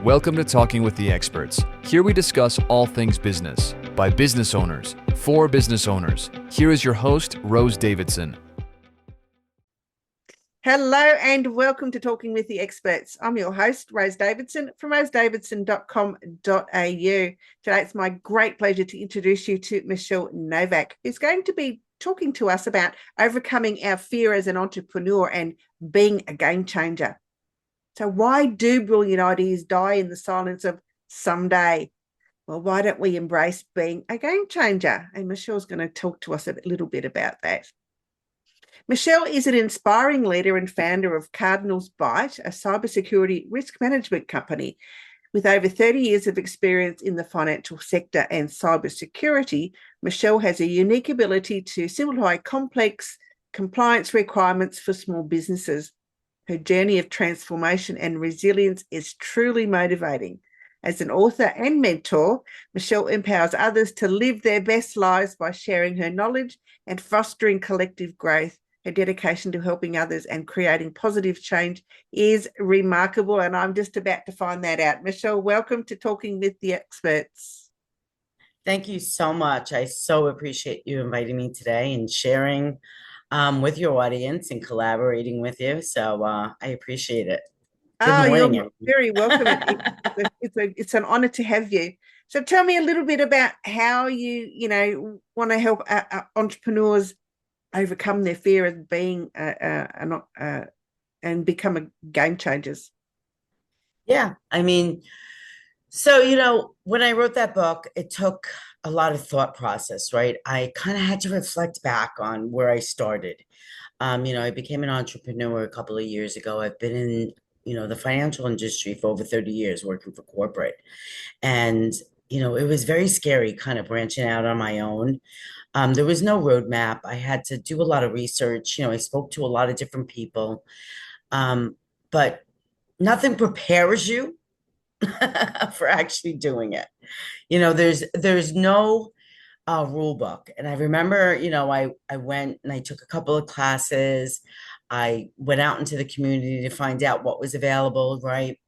Welcome to Talking with the Experts. Here we discuss all things business, by business owners, for business owners. Here is your host, Rose Davidson. Hello and welcome to Talking with the Experts. I'm your host, Rose Davidson from rosedavidson.com.au. Today it's my great pleasure to introduce you to Michele Novack, who's going to be talking to us about overcoming our fear as an entrepreneur and being a game changer. So why do brilliant ideas die in the silence of someday? Well, why don't we embrace being a game changer? And Michele's going to talk to us a little bit about that. Michele is an inspiring leader and founder of CardinalsByte, a cybersecurity risk management company. With over 30 years of experience in the financial sector and cybersecurity, Michele has a unique ability to simplify complex compliance requirements for small businesses. Her journey of transformation and resilience is truly motivating. As an author and mentor, Michele empowers others to live their best lives by sharing her knowledge and fostering collective growth. Her dedication to helping others and creating positive change is remarkable, and I'm just about to find that out. Michele, welcome to Talking with the Experts. Thank you so much. I so appreciate you inviting me today and sharing with your audience and collaborating with you. So I appreciate it. Good morning, you're very welcome. It's an honor to have you. So tell me a little bit about how you want to help entrepreneurs overcome their fear of being and become a game changers. Yeah, I mean, so when I wrote that book, it took a lot of thought process, right? I kind of had to reflect back on where I started. I became an entrepreneur a couple of years ago. I've been in the financial industry for over 30 years working for corporate. And it was very scary kind of branching out on my own. There was no roadmap. I had to do a lot of research. I spoke to a lot of different people, but nothing prepares you for actually doing it. There's no rule book. And I remember, I went and I took a couple of classes. I went out into the community to find out what was available, right?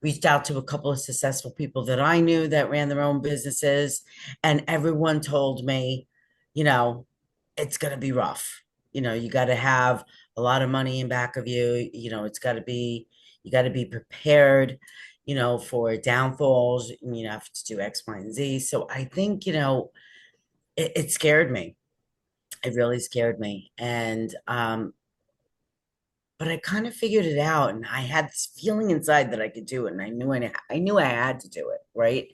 Reached out to a couple of successful people that I knew that ran their own businesses, and everyone told me, it's going to be rough. You got to have a lot of money in back of you. You got to be prepared, for downfalls, and you have to do X, Y, and Z. So I think, it scared me. It really scared me. And, but I kind of figured it out, and I had this feeling inside that I could do it, and I knew I had to do it, right?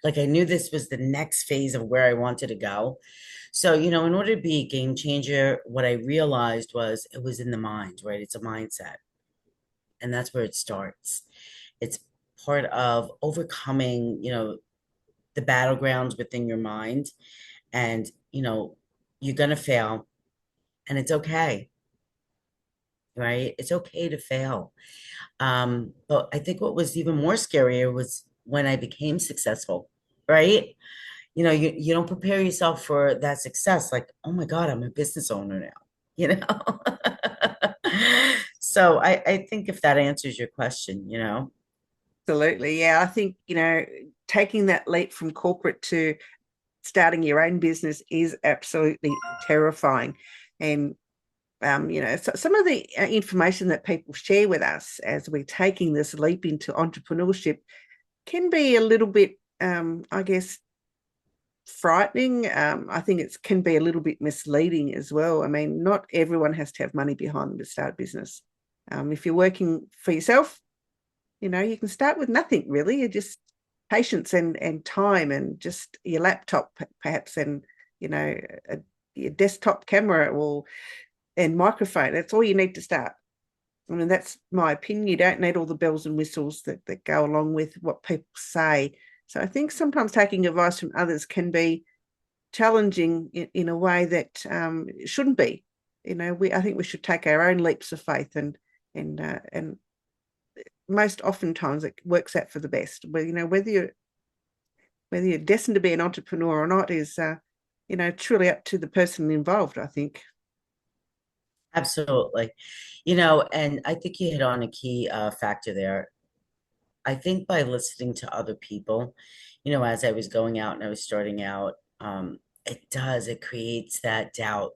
Like I knew this was the next phase of where I wanted to go. So, in order to be a game changer, what I realized was it was in the mind, right? It's a mindset, and that's where it starts. It's part of overcoming, the battlegrounds within your mind, and you're gonna fail, and it's okay. Right? It's okay to fail. But I think what was even more scarier was when I became successful, right? You don't prepare yourself for that success. Like, oh my God, I'm a business owner now, you know? So I think if that answers your question. Absolutely. Yeah. I think, taking that leap from corporate to starting your own business is absolutely terrifying. And so some of the information that people share with us as we're taking this leap into entrepreneurship can be a little bit, I guess, frightening. I think it can be a little bit misleading as well. I mean, not everyone has to have money behind them to start a business. If you're working for yourself, you can start with nothing really. You're just patience and time and just your laptop perhaps and, your desktop camera and microphone. That's all you need to start. I mean, that's my opinion. You don't need all the bells and whistles that go along with what people say. So I think sometimes taking advice from others can be challenging in a way that it shouldn't be. I think we should take our own leaps of faith and most oftentimes it works out for the best. But whether you're destined to be an entrepreneur or not is truly up to the person involved, I think. Absolutely. And I think you hit on a key factor there. I think by listening to other people, as I was going out and I was starting out, it creates that doubt.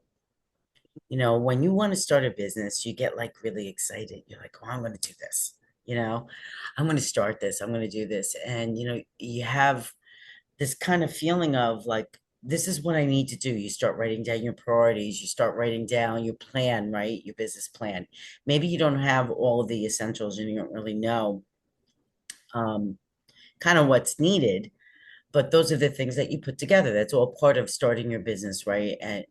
When you want to start a business, you get like really excited. You're like, oh, I'm going to do this. You know, I'm going to start this. I'm going to do this. And, you have this kind of feeling of like, this is what I need to do. You start writing down your priorities. You start writing down your plan, right? Your business plan. Maybe you don't have all of the essentials and you don't really know um, kind of what's needed, but those are the things that you put together. That's all part of starting your business, right? And,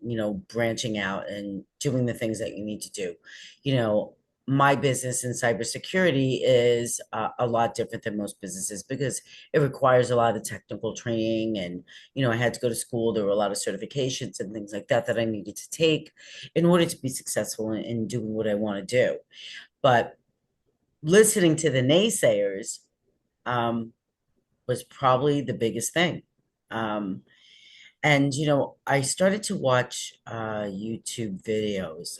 branching out and doing the things that you need to do. You know, my business in cybersecurity is a lot different than most businesses because it requires a lot of technical training. And, I had to go to school. There were a lot of certifications and things like that that I needed to take in order to be successful in doing what I want to do. But listening to the naysayers, um, was probably the biggest thing. Um, and I started to watch YouTube videos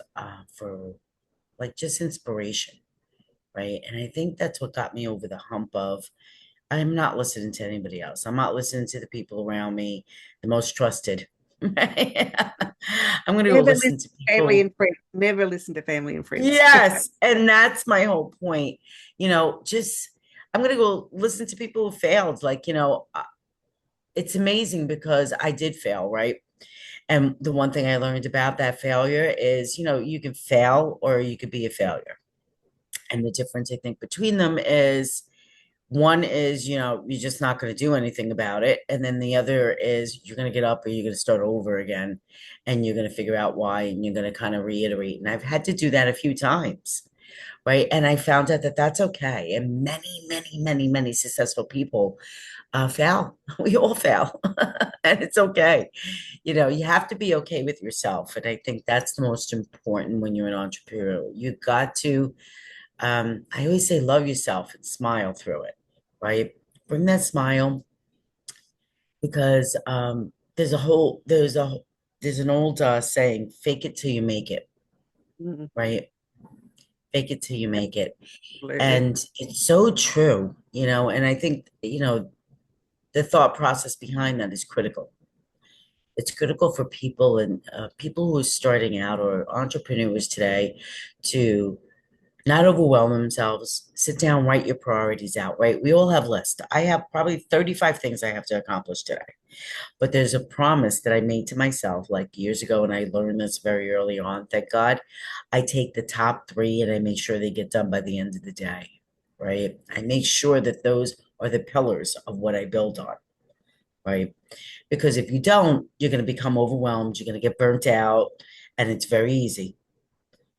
for like just inspiration, right? And I think that's what got me over the hump of I'm not listening to anybody else. I'm not listening to the people around me, the most trusted. Right? I'm going to go Never listen listen to to family people. and friends. Never listen to family and friends. Yes, and that's my whole point. Just I'm going to go listen to people who failed. Like, it's amazing because I did fail, right? And the one thing I learned about that failure is, you can fail or you could be a failure. And the difference I think between them is one is, you're just not going to do anything about it. And then the other is you're going to get up or you're going to start over again and you're going to figure out why and you're going to kind of reiterate. And I've had to do that a few times, right? And I found out that that's okay. And many, many, many, many successful people fail. We all fail, and it's okay. You have to be okay with yourself, and I think that's the most important when you're an entrepreneur. You got to, I always say, love yourself and smile through it, right? Bring that smile because there's an old saying, "Fake it till you make it," Mm, right? Fake it till you make it, absolutely. and it's so true, And I think the thought process behind that is critical. It's critical for people and people who are starting out or entrepreneurs today to not overwhelm themselves. Sit down, write your priorities out, right? We all have lists. I have probably 35 things I have to accomplish today. But there's a promise that I made to myself like years ago, and I learned this very early on. Thank God. I take the top three and I make sure they get done by the end of the day, right? I make sure that those are the pillars of what I build on, right? Because if you don't, you're going to become overwhelmed, you're going to get burnt out, and it's very easy,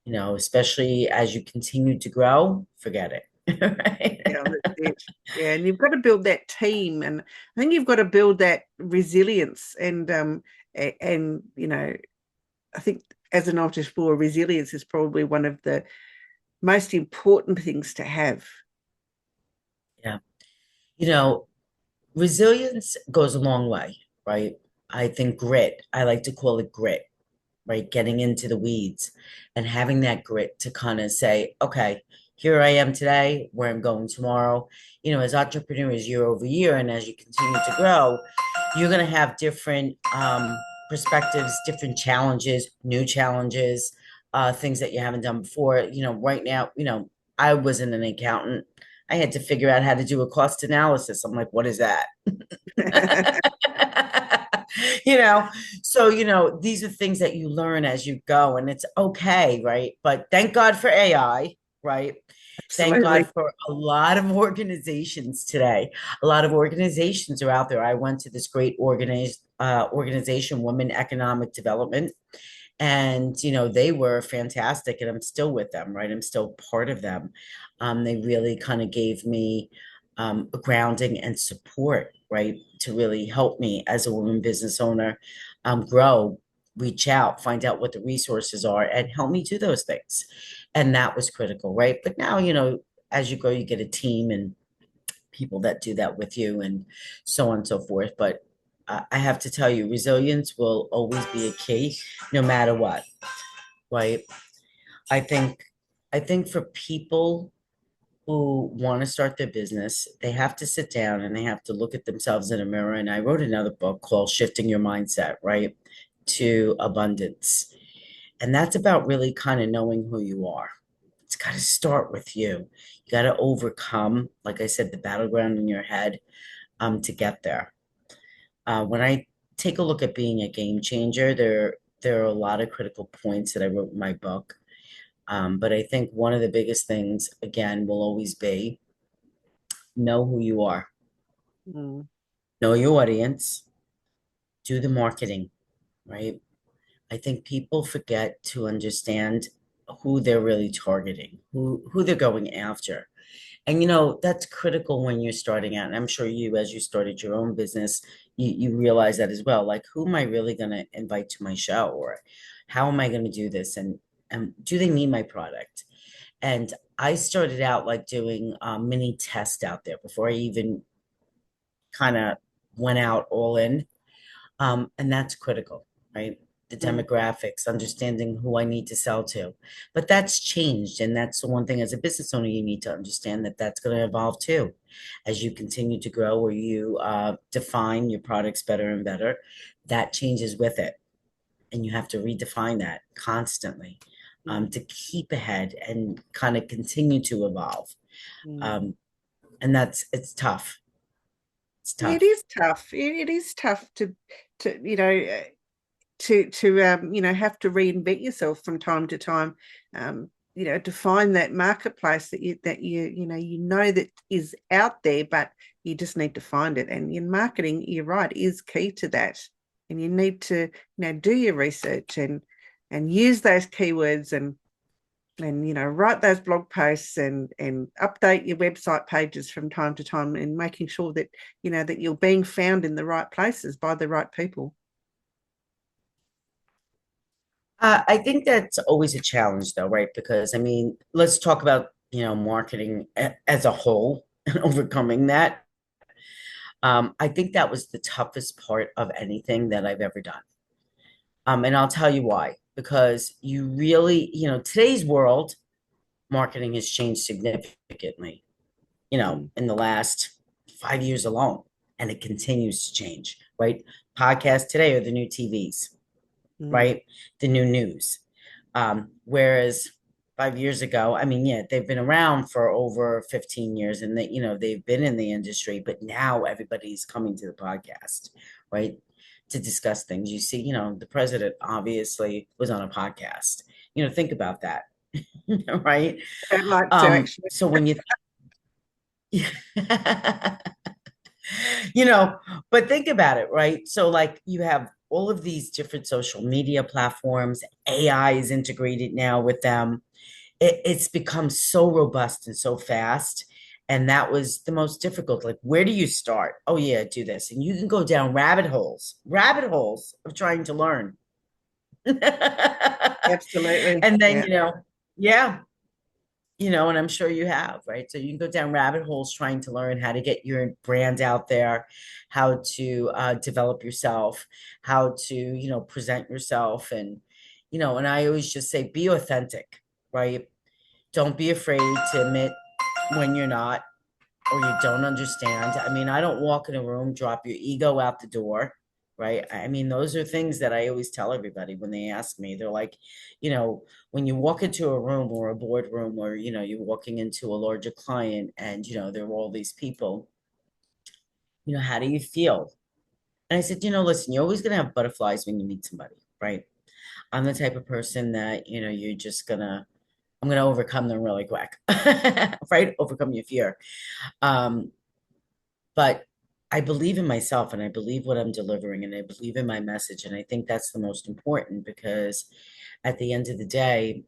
especially as you continue to grow, forget it. Yeah, Right? that's it. Yeah, and you've got to build that team, and I think you've got to build that resilience. And I think as an entrepreneur, resilience is probably one of the most important things to have. Yeah. You know, Resilience goes a long way, right? I think grit, I like to call it grit, right? Getting into the weeds and having that grit to kind of say, okay, here I am today, where I'm going tomorrow. As entrepreneurs year over year, and as you continue to grow, you're going to have different perspectives, different challenges, new challenges, things that you haven't done before. Right now, I wasn't an accountant. I had to figure out how to do a cost analysis. I'm like, what is that? you know so these are things that you learn as you go, and it's okay, right? But thank God for AI, right? Thank God Absolutely. for a lot of organizations today. A lot of organizations are out there. I went to this great organization, Women Economic Development, and they were fantastic, and I'm still with them, right? I'm still part of them. They really kind of gave me a grounding and support, right, to really help me as a woman business owner grow, reach out, find out what the resources are, and help me do those things. And that was critical, right? But now, as you grow, you get a team and people that do that with you, and so on and so forth. But I have to tell you, resilience will always be a key, no matter what, right? I think, I think for people, who want to start their business, they have to sit down and they have to look at themselves in a mirror. And I wrote another book called Shifting Your Mindset, right, to Abundance. And that's about really kind of knowing who you are. It's got to start with you. You got to overcome, like I said, the battleground in your head to get there. When I take a look at being a game changer, there are a lot of critical points that I wrote in my book. But I think one of the biggest things, again, will always be know who you are, Mm, know your audience, do the marketing, right? I think people forget to understand who they're really targeting, who they're going after. And that's critical when you're starting out. And I'm sure you, as you started your own business, you realize that as well. Like, who am I really going to invite to my show? Or how am I going to do this? And do they need my product? And I started out like doing mini tests out there before I even kind of went out all in. And that's critical, right? The mm, demographics, understanding who I need to sell to. But that's changed. And that's the one thing as a business owner, you need to understand that that's going to evolve too. As you continue to grow or you define your products better and better, that changes with it. And you have to redefine that constantly mm, to keep ahead and kind of continue to evolve. mm. Um, and it's tough. It's It tough. is tough. It is tough to have to reinvent yourself from time to time. To find that marketplace that that is out there, but you just need to find it. And in marketing, you're right, is key to that. And you need to do your research and use those keywords and write those blog posts and update your website pages from time to time, and making sure that that you're being found in the right places by the right people. I think that's always a challenge, though, right? Because I mean, let's talk about marketing as a whole and overcoming that. I think that was the toughest part of anything that I've ever done. And I'll tell you why. Because you really, today's world, marketing has changed significantly, Mm, in the last 5 years alone, and it continues to change, right? Podcasts today are the new TVs, mm, right? The new news. Whereas 5 years ago, I mean, yeah, they've been around for over 15 years and they've been in the industry, but now everybody's coming to the podcast, right? To discuss things. You see, the president obviously was on a podcast. Think about that, right? I'd like to actually. So when you you know, but think about it, right? So, like, you have all of these different social media platforms, AI is integrated now with them. It's become so robust and so fast. And that was the most difficult. Like, where do you start? Oh, yeah, do this. And you can go down rabbit holes of trying to learn. And Absolutely. then, Yeah. yeah, and I'm sure you have, right? So you can go down rabbit holes trying to learn how to get your brand out there, how to develop yourself, how to, present yourself. And I always just say, be authentic, right? Don't be afraid to admit when you're not or you don't understand. I mean, I don't walk in a room, drop your ego out the door, right? I mean, those are things that I always tell everybody when they ask me. They're like, when you walk into a room or a boardroom or, you're walking into a larger client and, there are all these people, how do you feel? And I said, listen, you're always going to have butterflies when you meet somebody, right? I'm the type of person that, I'm going to overcome them really quick, right? Overcome your fear. Um, but I believe in myself and I believe what I'm delivering and I believe in my message. And I think that's the most important because at the end of the day,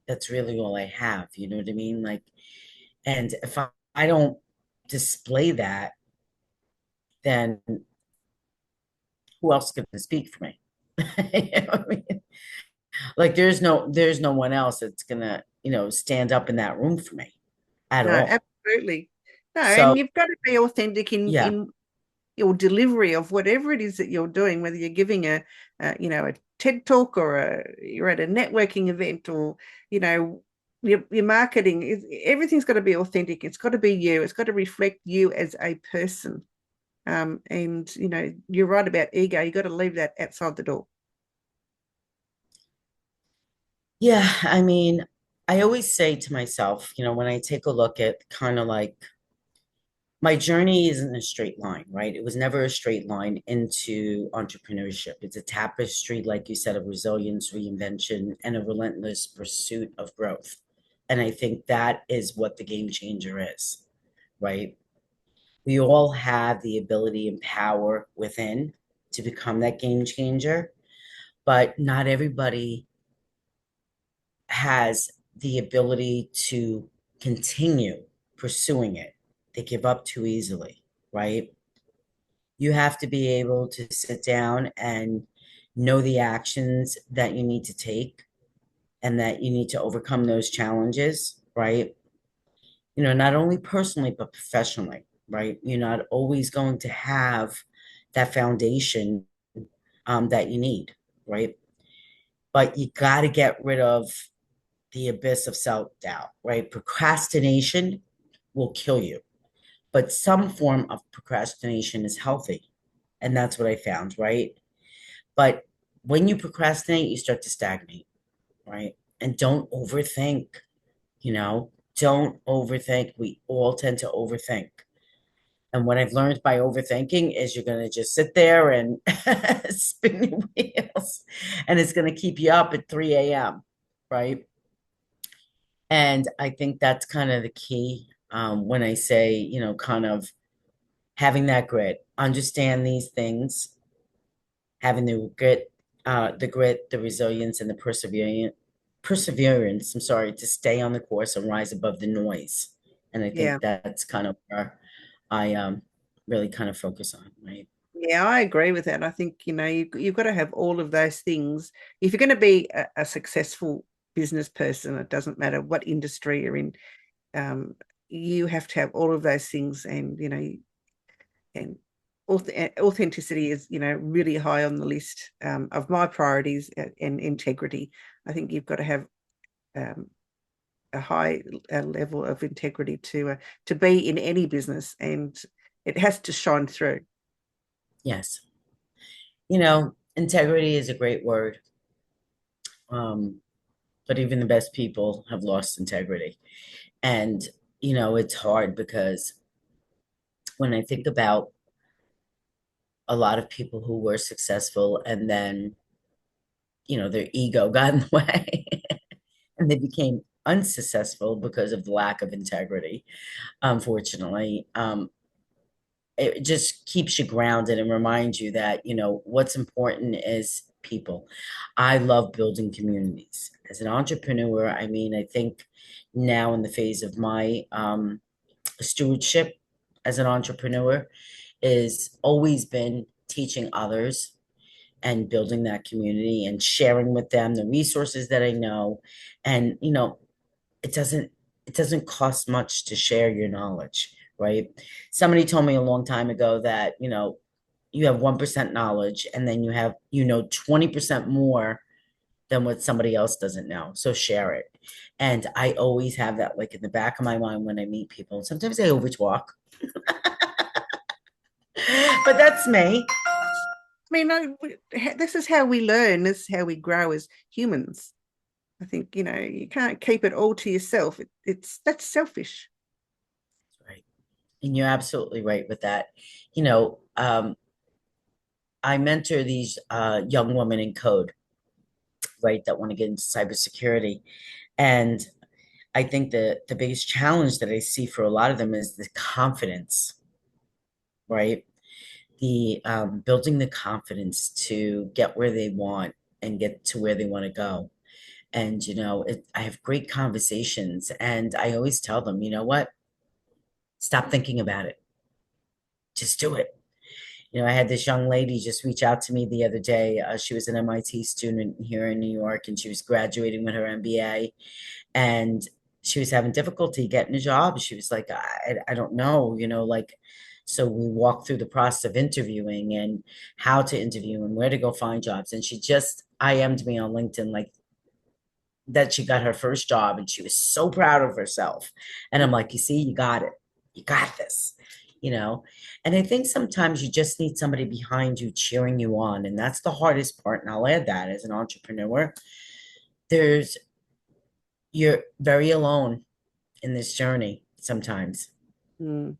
that's really all I have. You know what I mean? Like, and if I don't display that, then who else is going to speak for me? You know what I mean? Like, there's no one else that's gonna, stand up in that room for me at No, all. absolutely. No, and So you've got to be authentic yeah, in your delivery of whatever it is that you're doing, whether you're giving a TED talk or you're at a networking event or, you know, your marketing is, everything's got to be authentic. It's got to be you. It's got to reflect you as a person. And you're right about ego. You got to leave that outside the door. Yeah, I mean, I always say to myself, when I take a look at kind of like my journey isn't a straight line, right? It was never a straight line into entrepreneurship. It's a tapestry, like you said, of resilience, reinvention, and a relentless pursuit of growth. And I think that is what the game changer is, right? We all have the ability and power within to become that game changer, but not everybody has the ability to continue pursuing it. They give up too easily, right? You have to be able to sit down and know the actions that you need to take and that you need to overcome those challenges, right? Not only personally, but professionally, right? You're not always going to have that foundation that you need, right? But you got to get rid of the abyss of self-doubt, right? Procrastination will kill you, but some form of procrastination is healthy. And that's what I found, right? But when you procrastinate, you start to stagnate, right? And don't overthink, don't overthink. We all tend to overthink. And what I've learned by overthinking is you're going to just sit there and spin your wheels, and it's going to keep you up at 3 a.m., right? And I think that's kind of the key when I say, kind of having that grit, understand these things, having the grit, the resilience, and the perseverance, I'm sorry, to stay on the course and rise above the noise. And I Yeah. think that's kind of where I really kind of focus on, right? Yeah, I agree with that. I think, you've got to have all of those things. If you're going to be a successful business person, it doesn't matter what industry you're in, um, you have to have all of those things. And authenticity is, really high on the list of my priorities, and integrity. I think you've got to have um, a high level of integrity to be in any business, and it has to shine through. Yes. Integrity is a great word. Um, but even the best people have lost integrity. And, it's hard because when I think about a lot of people who were successful and then, their ego got in the way and they became unsuccessful because of the lack of integrity, unfortunately. It just keeps you grounded and reminds you that, what's important is people. I love building communities. As an entrepreneur, I mean, I think now in the phase of my stewardship as an entrepreneur is always been teaching others and building that community and sharing with them the resources that I know. And, it doesn't it doesn't cost much to share your knowledge, right? Somebody told me a long time ago that, you have 1% knowledge and then you know 20% more than what somebody else doesn't know. So share it. And I always have that like in the back of my mind when I meet people. Sometimes I overtalk, but that's me. I mean, this is how we learn. This is how we grow as humans. I think, you can't keep it all to yourself. That's selfish. Right. And you're absolutely right with that. I mentor these young women in code, right, that want to get into cybersecurity. And I think the biggest challenge that I see for a lot of them is the confidence, right? The building the confidence to get where they want and get to where they want to go. And, I have great conversations and I always tell them, you know what? Stop thinking about it. Just do it. I had this young lady just reach out to me the other day. She was an MIT student here in New York and she was graduating with her MBA and she was having difficulty getting a job. She was like, I don't know, like, so we walked through the process of interviewing and how to interview and where to go find jobs. And she just IM'd me on LinkedIn like that she got her first job and she was so proud of herself. And I'm like, you see, you got it. You got this, you know? And I think sometimes you just need somebody behind you cheering you on. And that's the hardest part. And I'll add that as an entrepreneur, you're very alone in this journey sometimes. Mm.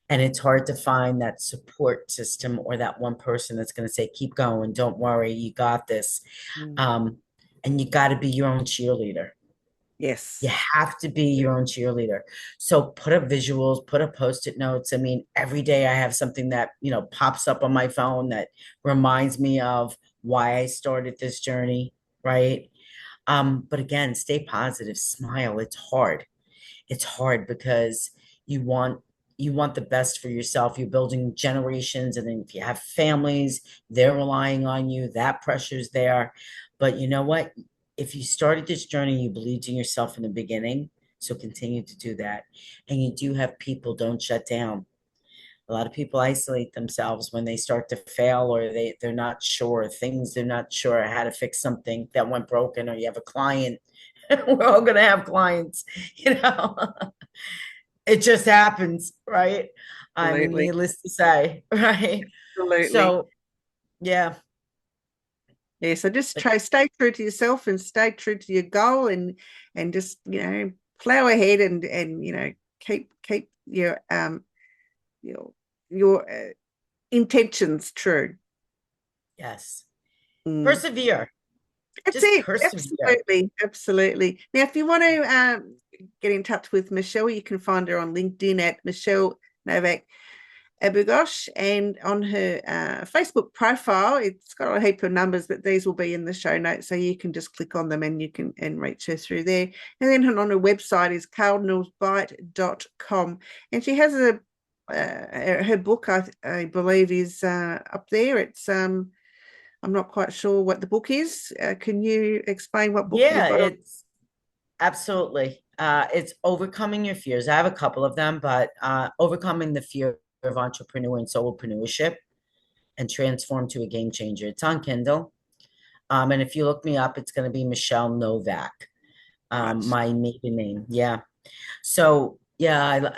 And it's hard to find that support system or that one person that's going to say, keep going, don't worry, you got this. And you got to be your own cheerleader. Yes. You have to be your own cheerleader. So put up visuals, put up post-it notes. I mean, every day I have something that, pops up on my phone that reminds me of why I started this journey, right? But again, stay positive, smile. It's hard. It's hard because you want the best for yourself. You're building generations, and then if you have families, they're relying on you. That pressure's there. But you know what? If you started this journey, you believed in yourself in the beginning, so continue to do that. And you do have people, don't shut down. A lot of people isolate themselves when they start to fail, or they're not sure they're not sure how to fix something that went broken, or you have a client. We're all going to have clients, It just happens, right? I mean, needless to say, right? Absolutely. So, yeah. Yeah, so just stay true to yourself and stay true to your goal, and just plow ahead and keep your intentions true. Yes. Persevere. That's just it. Persevere. Absolutely. Now, if you want to get in touch with Michele, you can find her on LinkedIn at Michele Novack Abugosh, and on her Facebook profile, it's got a heap of numbers, but these will be in the show notes, so you can just click on them and you can reach her through there. And then on her website is CardinalsByte.com, and she has her book, I believe, is up there. It's I'm not quite sure what the book is. Can you explain what book you've got? It's absolutely. It's Overcoming Your Fears. I have a couple of them, but Overcoming the Fear of Entrepreneur and Solopreneurship and Transform to a Game Changer. It's on Kindle. And if you look me up, it's going to be Michele Novack, my maiden name. Yeah. So, yeah,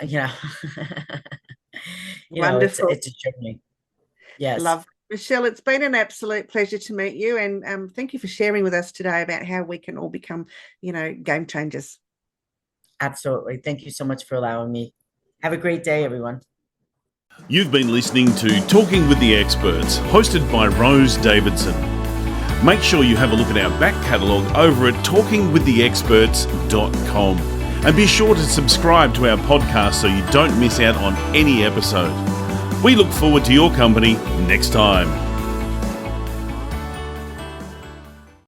Wonderful. It's a journey. Yes. Love. Michele, it's been an absolute pleasure to meet you, and thank you for sharing with us today about how we can all become, game changers. Absolutely. Thank you so much for allowing me. Have a great day, everyone. You've been listening to Talking with the Experts, hosted by Rose Davidson. Make sure you have a look at our back catalogue over at talkingwiththeexperts.com, and be sure to subscribe to our podcast so you don't miss out on any episode. We look forward to your company next time.